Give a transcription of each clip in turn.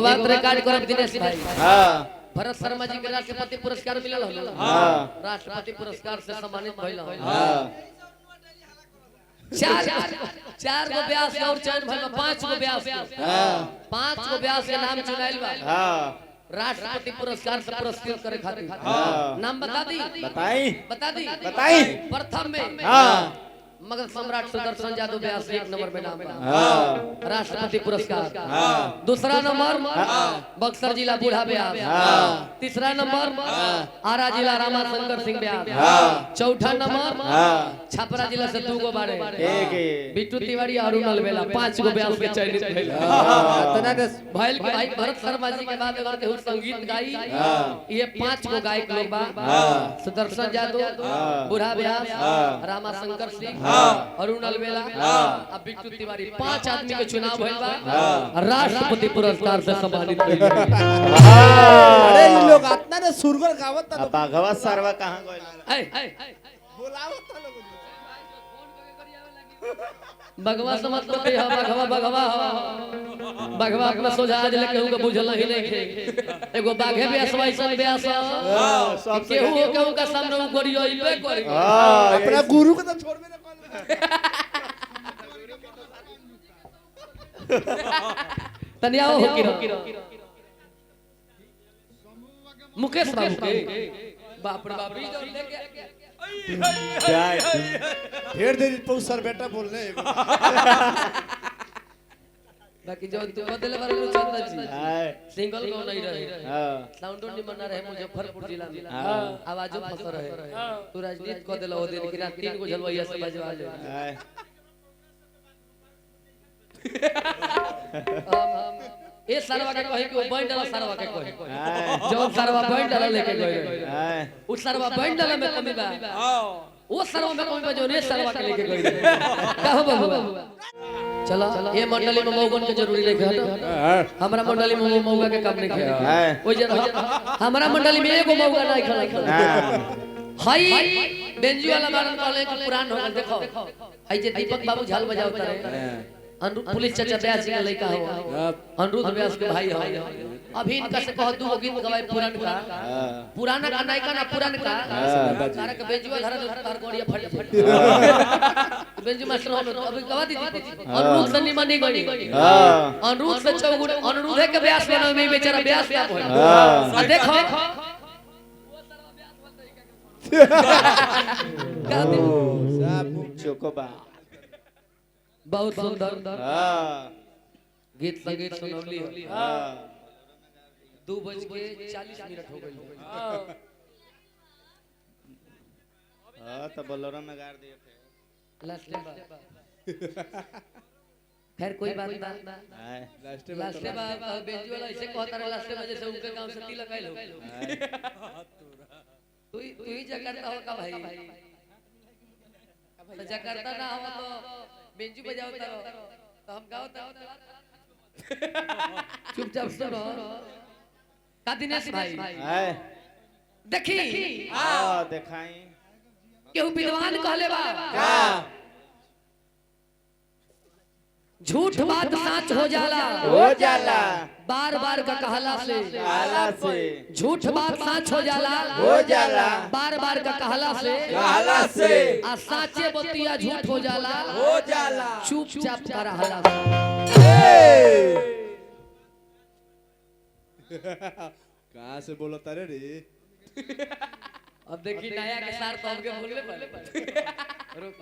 बात रिकॉर्ड करब दिनेश भाई। हां भरत शर्मा जी के राष्ट्रपति पुरस्कार मिलल हलो। हां राष्ट्रपति पुरस्कार से सम्मानित भइल। हां चार गो व्यास और चयन भइल, 5 गो व्यास। हां 5 गो व्यास के नाम चुनाइल बा हां राष्ट्रपति पुरस्कार से पुरस्कृत करे खातिर। हां नाम बता दी बताई बताई। प्रथम में हां मगध सम्राट सुदर्शन यादव व्यास 1 नंबर पे नाम बा। हां राष्ट्रपति पुरस्कार। हां दूसरा नंबर बक्सर जिला बूढ़ा व्यास। हां तीसरा नंबर आरा जिला रामाशंकर सिंह व्यास। हां चौथा नंबर हां छपरा जिला से 2 गो बारे एक बिट्टू तिवारी और अरुणल बेला 5 गो व्यास के चयनित भइल। तना के भइल भाई भरत शर्मा जी के बाद अगर केहू संगीत गाई ये 5 गो गायक लोग बा। सुदर्शन यादव, बूढ़ा व्यास, रामाशंकर सिंह, अरुणल बेला और बिट्टू तिवारी 5 आदमी के चुनाव भइल बा। राष्ट्रपति पुरस्कार से सम्मानित भइल। अरे ये लोग आतना ने सुरगल गावत था बाघवा सरवा कहां गइल बोलावत था लोग भगवा समझ लो के भगवा भगवा भगवा अपना सोझा आज लेके उनका बुझल ही नहीं खे। एगो बाघे व्यास वैसन व्यास सब केहू केहू का सामने उ गोरियो इबे करी। अपना गुरु को तो छोड़बे ना तनिया हो मुकेश बाबू के बाप रे बाप लेके जाए ढेर देर पर सर बेटा बोलने बाकी जो तू बदले बारे में चंदा जी हां सिंगल गाँव नहीं रहे। हां साउंड नहीं बना रहे मुजफ्फरपुर जिला में। हां आवाजो फंस रहे। तू राजनीति को देलो दिन की रात 3 गो झलवैया से बजवा ले। ए सरवा के कहे कि बैठ डाला सरवा के कहे जो सरवा बैठ डाला लेके गए उ सरवा बैठ डाला में कमी बा। वो सरवा में कमी बा जो रे सरवा के लेके गए कहो बाबू। चलो ये मंडली में मौगन के जरूरी नहीं है। हमरा मंडली में मौगा के काम नहीं है। ओइ जे हमरा मंडली में एगो मौगा नहीं खला हाई बेंजी वाला बारन कहले कि पुरान हो देखो आई जे दीपक बाबू झाल बजावता रहे अनुरुद्ध पुलिस चाचा व्यास जी का लड़का हो अनुरुद्ध व्यास के भाई हो। अभी इनका से कह 2 गीत गवाए पुराना का नायका ना पुरान का सारा के बेंजुआ धरा दे तार गोड़िया फट फट बेंजू मास्टर हो अभी गवा दी अनुरुद्ध से निमन नहीं गई। अनुरुद्ध से चौगुड़ अनुरुद्ध के व्यास बना में बेचारा व्यास क्या हो देखो क्या दे सब चोकोबा बहुत सुंदर हां गीत संगीत सुनौली हां 2:40 हो गई। हां तो बोलोरो में गाड़ दिए थे लास्ट खैर कोई बात ना। लास्ट बार बेंजी वाला ऐसे कहता रहा लास्ट में जैसे उनके गांव से तिलक आइल हो। तू ही जकार्ता हो का भाई तो जकार्ता ना हो तो बेंजू बजावता रहो तो हम गावता चुपचाप सुनो का दिनेश भाई देखी हां देखाई केहू विद्वान कहले बा का झूठ बात सच हो जाला बार बार का कहला से झूठ बात सच हो जाला बार बार का कहला से आ साचे बतिया झूठ हो जाला चुपचाप का रहला कहां से बोला तारे रे अब देखी नया के सार तो हमके बोलले पड़े रुक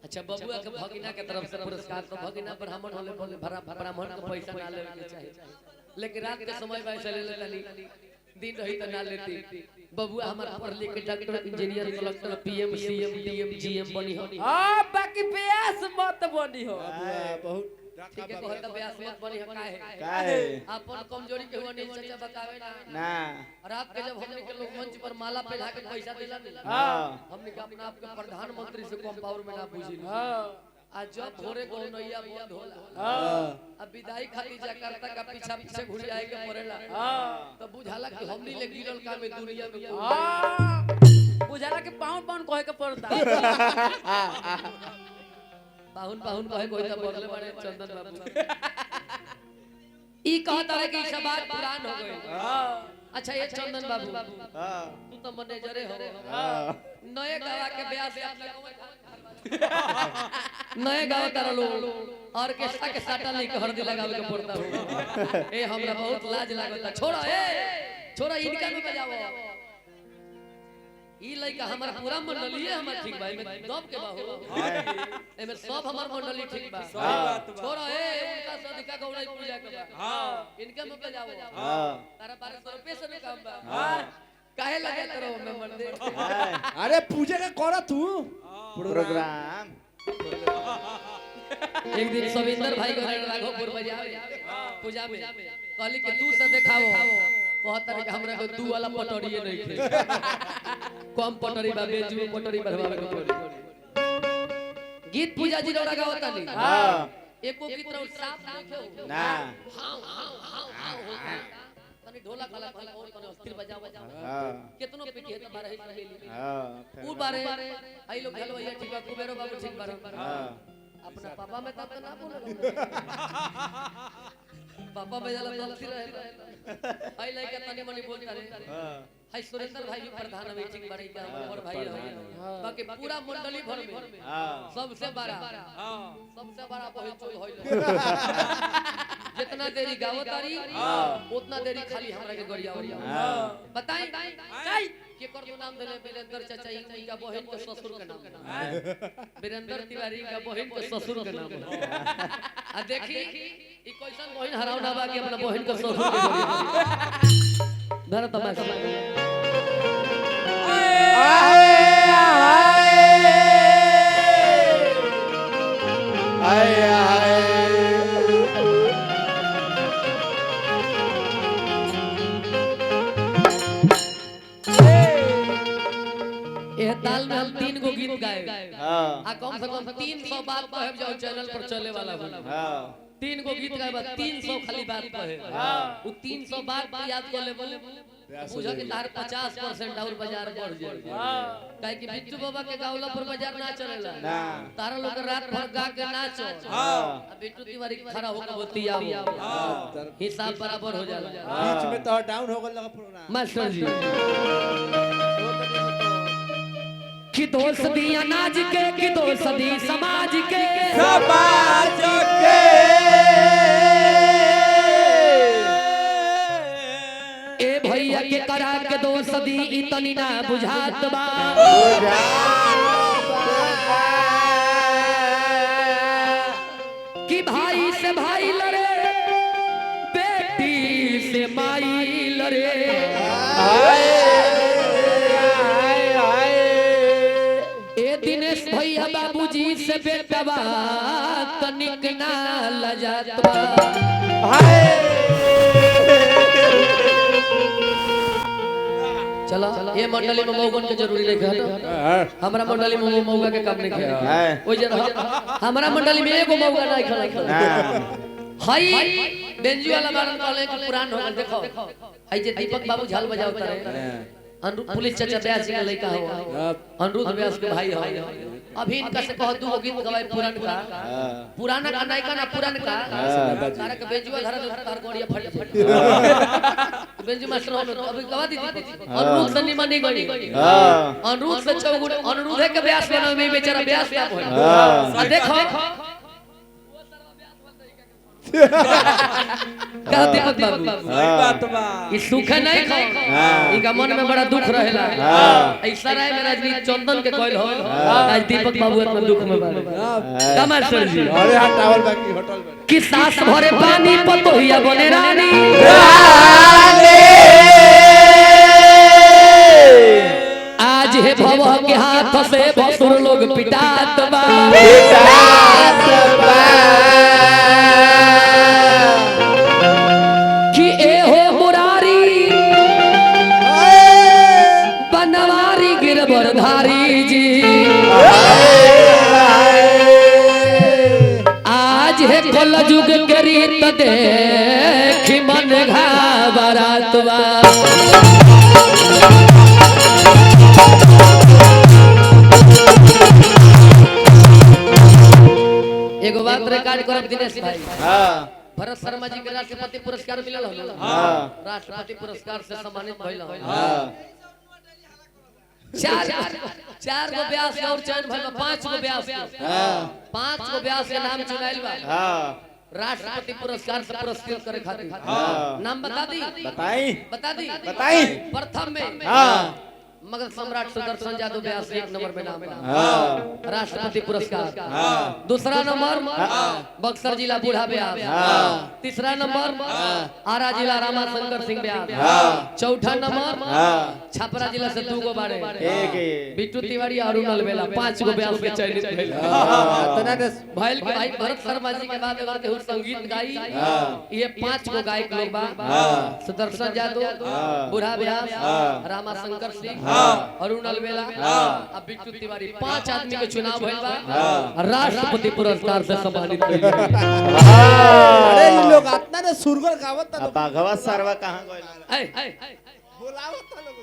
अच्छा बबुआ के भगिना के तरफ से पुरस्कार तो भगिना ब्राह्मण होले बोले ब्राह्मण को पैसा ना लेवे के चाहिए लेकिन रात के समय में ऐसे ले लेनी दिन रही तो ना लेती। बबुआ हमारा पढ़ लिख के doctor engineer collector PM CM DM GM बनी हो। हां बाकी व्यास मत बनी हो बहुत ठीक है कहत व्यास मत बनी हो काहे अपन कमजोरी के हो नहीं चाचा बतावे ना रात के जब हमने के लोग मंच पर माला पहना के पैसा दिला हां हमने के अपना आप के प्रधानमंत्री से कम पावर में ना बुझी। आज जब भोरे को नैया बंद होला अब विदाई खाली जकार्ता का पीछा पीछे घुर जाए के पड़ेला तो बुझाला कि हमनी ले गिरल का में दुनिया में बुझाला के पाउंड पाउंड कहे के पड़ता पाहुन पाहुन कहे कोई त बोलले बड़े चंदन बाबू ई कहता है कि सब बात पुरान हो गई। अच्छा ये चंदन बाबू हां तू तो मैनेजरे हो नए गावा के ब्याह से नए गावा तारा लो ऑर्केस्ट्रा के साटा लेके हरदी लगावे के पड़ता हो। ए हमरा बहुत लाज लागता। छोड़ा छोड़ा इनका में बजाओ। ई लइका हमर पूरा मंडली है हमर ठीक भाई में दब के बाहो एमे सब हमर मंडली ठीक बा। सही बात बा। छोड़ा उनका सदिका गौड़ाई पूजा के बा। हां इनका में बजाओ। हां तारा 1200 रुपए से भी कम बा। हां काहे लगे करो में मर दे। अरे पूजा का करा तू प्रोग्राम एक दिन सविंदर भाई को राघोपुर बजावे पूजा में कहली कि तू से दिखाओ कहता रे कि हमरा को दू वाला पटोरी नहीं थे कम पटोरी बा बेजू पटोरी बढ़वावे के पड़ी। गीत पूजा जी रोड़ा गावता नहीं। हां एको गीत रो साफ नहीं हो ना तनी ढोला खाला खाला और तनी अस्थिर बजाओ। हां केतनो पिटी है त 12 ही मिली। हां उ बारे आई लोग हलवाइया ठीक बा कुबेरो बाबू ठीक बा। हां अपना पापा में तब ना बोल पापा में जाला गलती रहे आई लाइक तनी मनी बोलता रे। हां हाय सुरेंद्र भाई भी प्रधान मीटिंग बड़ी का और भाई है बाकी पूरा मंडली भर में हां सबसे बड़ा बहुत चोल होइल जितना देरी गावतारी उतना देरी खाली हमरा के गरियावरी। बताई के कर नाम देले वीरेंद्र चाचा इनका बहन के ससुर के नाम वीरेंद्र तिवारी का बहन के ससुर के नाम आ देखी ई कैसन बहन हरावना बा के अपना बहन के ससुर के गरिया धर तमाशा ए ताल में हम 3 गो गीत गाए। हां आ कम से कम 300 बात कहब जाओ चैनल पर चले वाला बा। हां 3 गो गीत गाए बा 300 खाली बात कहे। उ 300 बात याद कर ले बुझा के तार 50% और बाजार बढ़ जाए। काहे कि बिट्टू बाबा के गावला पर बाजार ना चलेला ना तारा लोग रात भर गा के नाचो। हां बिट्टू तिवारी खड़ा होकर बतिया हिसाब बराबर हो जाला। बीच में तो डाउन हो गल प्रोग्राम मास्टर जी कि दोस्त दी अनाज के कि दोस्त दी समाज के ए भैया के करा के दोस्त दी इतनी ना बुझात बा कि भाई से भाई लड़े बेटी से माई लड़े। दिनेश भैया बाबूजी से बेटवा तनिक ना लजात बा। चलो ये मंडली में मौगन के जरूरी नहीं है। हमरा मंडली में मौगा के काम नहीं है। ओइ जरा हमरा मंडली में एगो मौगा नहीं खला हाई बेंजू वाला बारन कहले कि पुरान हो देखो हाई जे दीपक बाबू झाल बजावता रहे अनुरूप पुलिस चाचा व्यास जी का लड़का हो अनुरूप व्यास के भाई हो। अभी इनका से कह दू गीत गवाए पुराना का नायका ना पुरान का तारा के बेंजुआ धरा दे तार गोड़िया फट फट बेंजू मास्टर हो अभी गवा दी अनुरूप से निमन नहीं गई अनुरूप से चौगुड़ अनुरूप के व्यास बना में बेचारा व्यास क्या हो देखो क्या दीपक बाबू सही बात बा। ई सुख नहीं खा इनका मन में बड़ा दुख रहेला। ऐसा राय में रजनी चंदन के कोइल हो आज दीपक बाबू इतना दुख में बा कमास्टर जी। अरे हां टावल बाकी होटल में कि सास भरे पानी पतोहिया बने रानी आज हे भव के हाथ से भसुर लोग पिटात बा कि ए हो मुरारी बनवारी गिरबरधारी जी आज है कल जुग के रीत देखी मन घाबरात बा। एगो बात रिकॉर्ड करब दिनेश भाई। हां भरत शर्मा जी के राष्ट्रपति पुरस्कार मिलल हलो। हां राष्ट्रपति पुरस्कार से सम्मानित भइल हलो। हां चार गो व्यास के और चयन भइल बा, 5 गो व्यास के। हां 5 गो व्यास के नाम चुनाइल बा हां राष्ट्रपति पुरस्कार से पुरस्कृत करे खातिर। हाँ। नाम बता दी बताई बताई प्रथम में हाँ मगध सम्राट सुदर्शन यादव व्यास 1 नंबर पे नाम बा हाँ राष्ट्रपति पुरस्कार। हाँ दूसरा नंबर बक्सर जिला बूढ़ा व्यास। हाँ तीसरा नंबर आरा जिला रामाशंकर सिंह व्यास। हाँ चौथा नंबर हाँ छपरा जिला से 2 गो बारे एक बिट्टू तिवारी और अरुणल बेला 5 गो व्यास के चयनित भेल। इतना ने भाई भाई भरत शर्मा जी के बाद अगर केहू संगीत गाई हाँ ये 5 गो गायक लोग बा। हाँ सुदर्शन यादव हाँ बूढ़ा व्यास हाँ रामाशंकर सिंह हाँ अरुणल बेला हाँ अब बिट्टू तिवारी 5 आदमी के चुनाव भइल बा। हाँ राष्ट्रपति पुरस्कार से सम्मानित कइल अरे इ लोग इतना ने सुरगल गावत अब बाघवा सरवा कहाँ गइल बोलावत लोग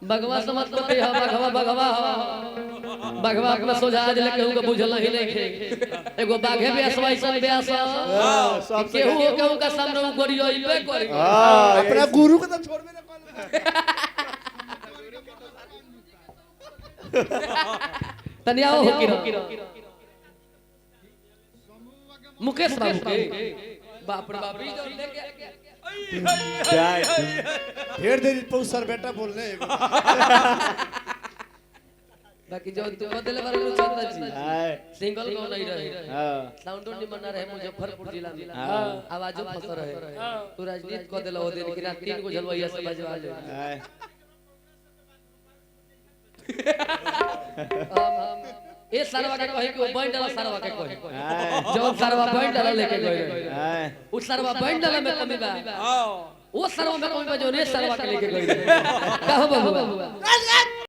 भगवा समझ तो के भगवा भगवा भगवा अपना सोझा आज लेके केहू के बुझल ही नहीं खे। एगो बाघे व्यास वैसन व्यास सब केहू का सामने उ गोरियोइबे करी। हाँ अपना गुरु को तो छोड़बे ना तनिया हो किरो मुकेश बाबू के बाप रे बाप ई तो लेके जाए ढेर देर पर सर बेटा बोलने बाकी जो तू बदले वाला लोग चंदा जी हाय सिंगल को नहीं रहे हाँ साउंड नहीं मना रहे मुजफ्फरपुर जिला में हाँ आवाजो फंस रहे तू राजनीति को देला हो दिन की रात 3 गो झलवैया से बजवा ले। हाय ए सरवा के कहे कि बन डाला सरवा के कहे हाय जो सरवा बन डाला लेके गए हाय उस सरवा बन डाला में कमी बा वो सरवा में कमी बा जो रे सरवा के लेके गए कहो बाबू